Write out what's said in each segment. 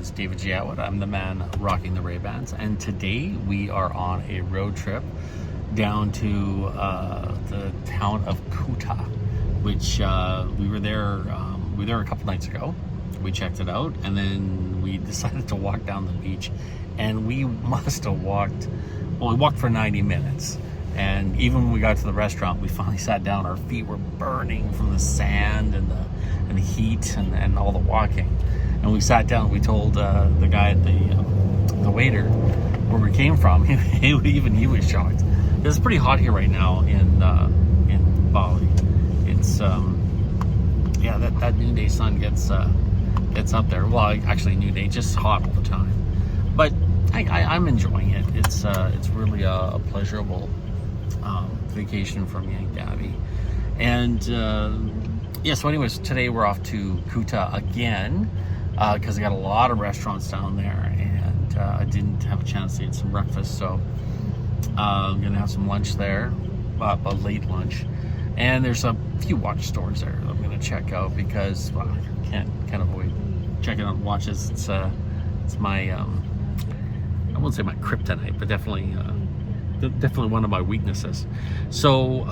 is David G. Attwood. I'm the man rocking the Ray-Bans, and today we are on a road trip down to the town of Kuta, which we were there a couple nights ago. We checked it out, and then we decided to walk down the beach, and we must have walked, well, we walked for 90 minutes. And even when we got to the restaurant, we finally sat down. Our feet were burning from the sand and the heat and all the walking. And we sat down. We told the guy at the waiter where we came from. Even he was shocked. It's pretty hot here right now in Bali. It's yeah, that noonday sun gets up there. Well, actually, noonday just hot all the time. But I'm enjoying it. It's really a pleasurable vacation for me and Gabby. And yeah, so anyways, today we're off to Kuta again because I got a lot of restaurants down there, and I didn't have a chance to eat some breakfast, so I'm gonna have some lunch there, a late lunch. And there's a few watch stores there that I'm gonna check out because, well, I can't avoid checking out watches. It's my I won't say my kryptonite, but definitely one of my weaknesses. So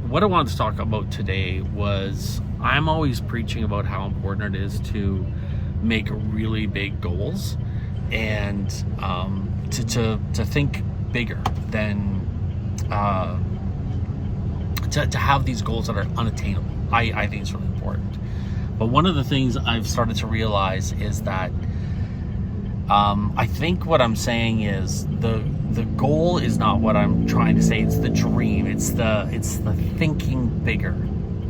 what I wanted to talk about today was, I'm always preaching about how important it is to make really big goals and to think bigger than to have these goals that are unattainable. I think it's really important. But one of the things I've started to realize is that I think what I'm saying is the goal is not what I'm trying to say. It's the dream. It's the thinking bigger.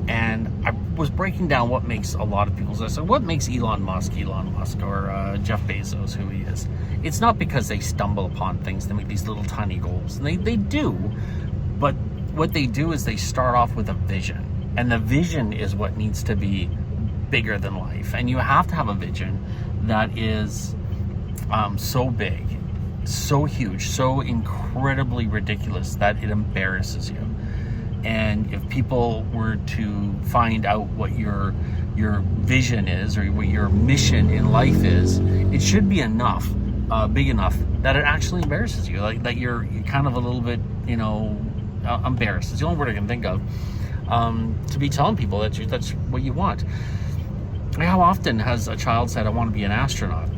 And I was breaking down what makes a lot of people say, so what makes Elon Musk or Jeff Bezos who he is. It's not because they stumble upon things. They make these little tiny goals, and they do. But what they do is they start off with a vision, and the vision is what needs to be bigger than life. And you have to have a vision that is so big, so huge, so incredibly ridiculous that it embarrasses you. And if people were to find out what your vision is, or what your mission in life is, it should be enough, big enough that it actually embarrasses you. Like that you're kind of a little bit, embarrassed. It's the only word I can think of, to be telling people that that's what you want. How often has a child said, "I want to be an astronaut"?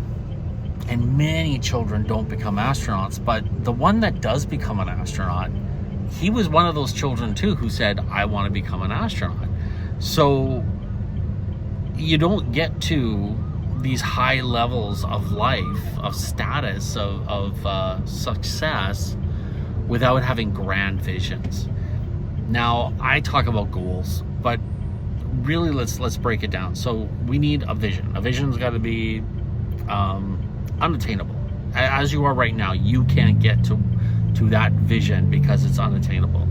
And many children don't become astronauts, but the one that does become an astronaut, he was one of those children too who said, "I want to become an astronaut." So you don't get to these high levels of life, of status, of success without having grand visions. Now, I talk about goals, but really let's break it down. So we need a vision. A vision's got to be unattainable. As you are right now, you can't get to that vision because it's unattainable.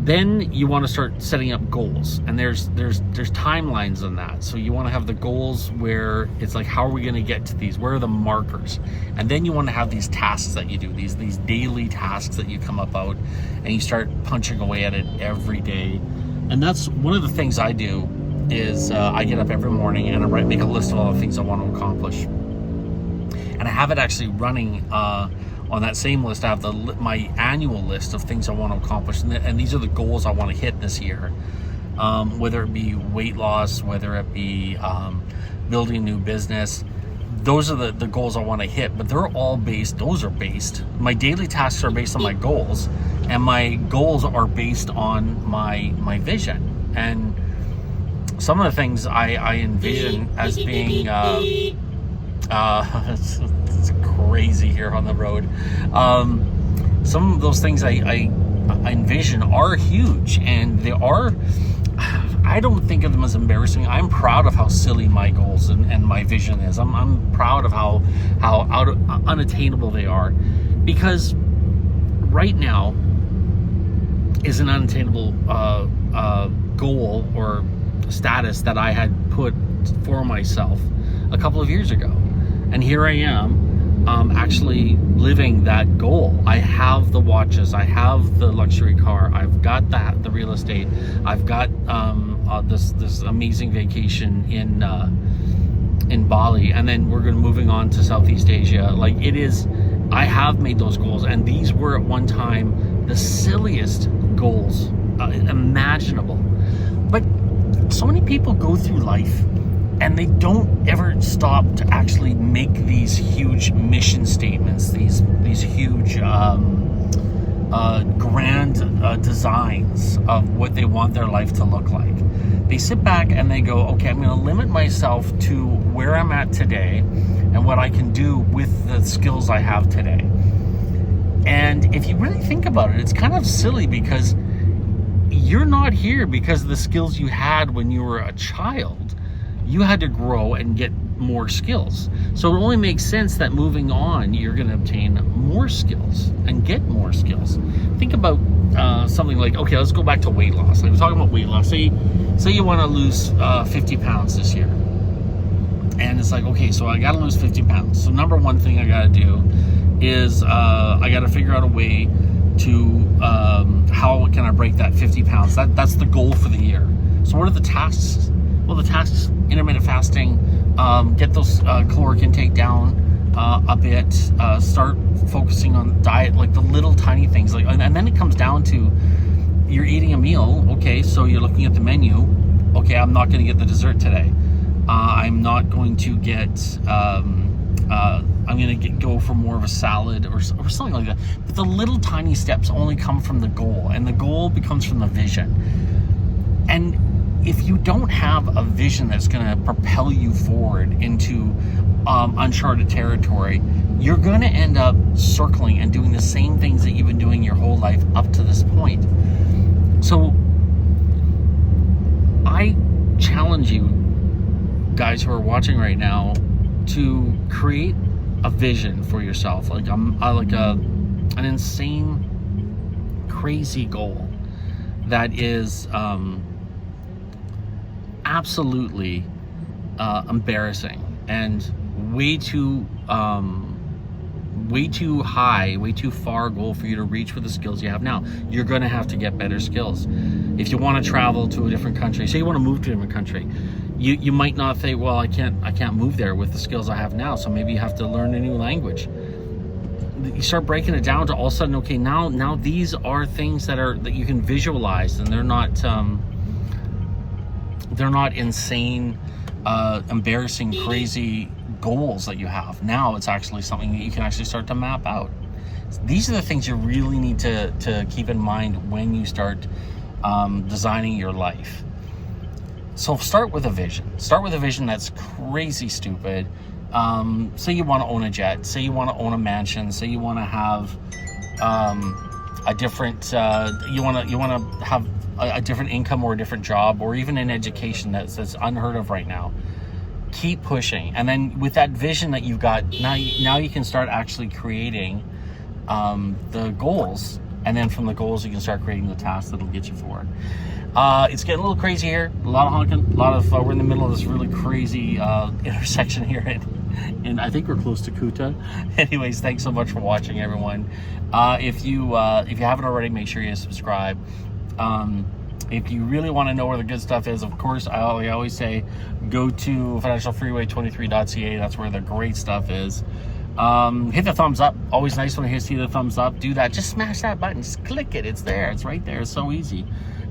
Then you want to start setting up goals, and there's timelines on that. So you want to have the goals where it's like, how are we going to get to these? Where are the markers? And then you want to have these tasks that you do, these daily tasks that you come up out, and you start punching away at it every day. And that's one of the things I do is I get up every morning and I make a list of all the things I want to accomplish. And I have it actually running on that same list. I have my annual list of things I want to accomplish, and these are the goals I want to hit this year. Whether it be weight loss, whether it be building a new business, those are the goals I want to hit. But they're all based. My daily tasks are based on my goals, and my goals are based on my vision. And some of the things I envision as being it's crazy here on the road. Some of those things I envision are huge, and they are, I don't think of them as embarrassing. I'm proud of how silly my goals and my vision is. I'm proud of how unattainable they are, because right now is an unattainable goal or status that I had put for myself a couple of years ago. And here I am, actually living that goal. I have the watches, I have the luxury car, I've got the real estate, I've got this amazing vacation in Bali, and then we're moving on to Southeast Asia. Like, it is, I have made those goals, and these were at one time the silliest goals imaginable. But so many people go through life and they don't ever stop to actually make these huge mission statements, these huge grand designs of what they want their life to look like. They sit back and they go, okay, I'm going to limit myself to where I'm at today and what I can do with the skills I have today. And if you really think about it, it's kind of silly, because you're not here because of the skills you had when you were a child. You had to grow and get more skills. So it only makes sense that moving on, you're going to obtain more skills and get more skills. Think about something like, okay, let's go back to weight loss. Like, we're talking about weight loss. Say you want to lose 50 pounds this year. And it's like, okay, so I got to lose 50 pounds. So number one thing I got to do is I got to figure out a way to, how can I break that 50 pounds? That's the goal for the year. So what are the tasks? Well, the tasks, intermittent fasting, get those caloric intake down a bit, start focusing on diet, like the little tiny things. Like, and then it comes down to, you're eating a meal, okay, so you're looking at the menu, okay, I'm not going to get the dessert today. I'm not going to get, I'm going to go for more of a salad or something like that. But the little tiny steps only come from the goal, and the goal becomes from the vision. And if you don't have a vision that's going to propel you forward into uncharted territory, you're going to end up circling and doing the same things that you've been doing your whole life up to this point. So I challenge you guys who are watching right now to create a vision for yourself, like an insane, crazy goal that is absolutely embarrassing and way too high, way too far goal for you to reach with the skills you have now. You're going to have to get better skills. If you want to travel to a different country, say you want to move to a different country, you might not think, well, I can't move there with the skills I have now, so maybe you have to learn a new language. You start breaking it down to all of a sudden, okay, now these are things that you can visualize, and they're not insane, embarrassing, crazy goals that you have. Now it's actually something that you can actually start to map out. These are the things you really need to keep in mind when you start designing your life. So start with a vision. Start with a vision that's crazy stupid. Say you want to own a jet. Say you want to own a mansion. Say you want to have a different. You want to have a different income or a different job, or even an education that's unheard of right now. Keep pushing, and then with that vision that you've got, now you can start actually creating the goals, and then from the goals you can start creating the tasks that'll get you forward. It's getting a little crazy here. A lot of honking. We're in the middle of this really crazy intersection here, and I think we're close to Kuta. Anyways, thanks so much for watching, everyone. If you haven't already, make sure you subscribe. If you really want to know where the good stuff is, of course, I always say go to financialfreeway23.ca. That's where the great stuff is. Hit the thumbs up. Always nice when you see the thumbs up. Do that. Just smash that button. Just click it. It's there. It's right there. It's so easy.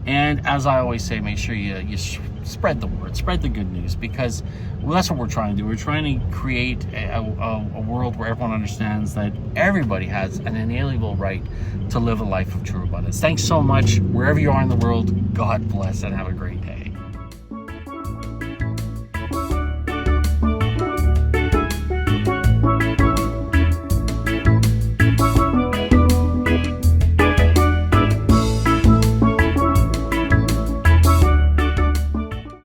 And as I always say, make sure you spread the word, spread the good news, because that's what we're trying to do. We're trying to create a world where everyone understands that everybody has an inalienable right to live a life of true abundance. Thanks so much. Wherever you are in the world, God bless and have a great day.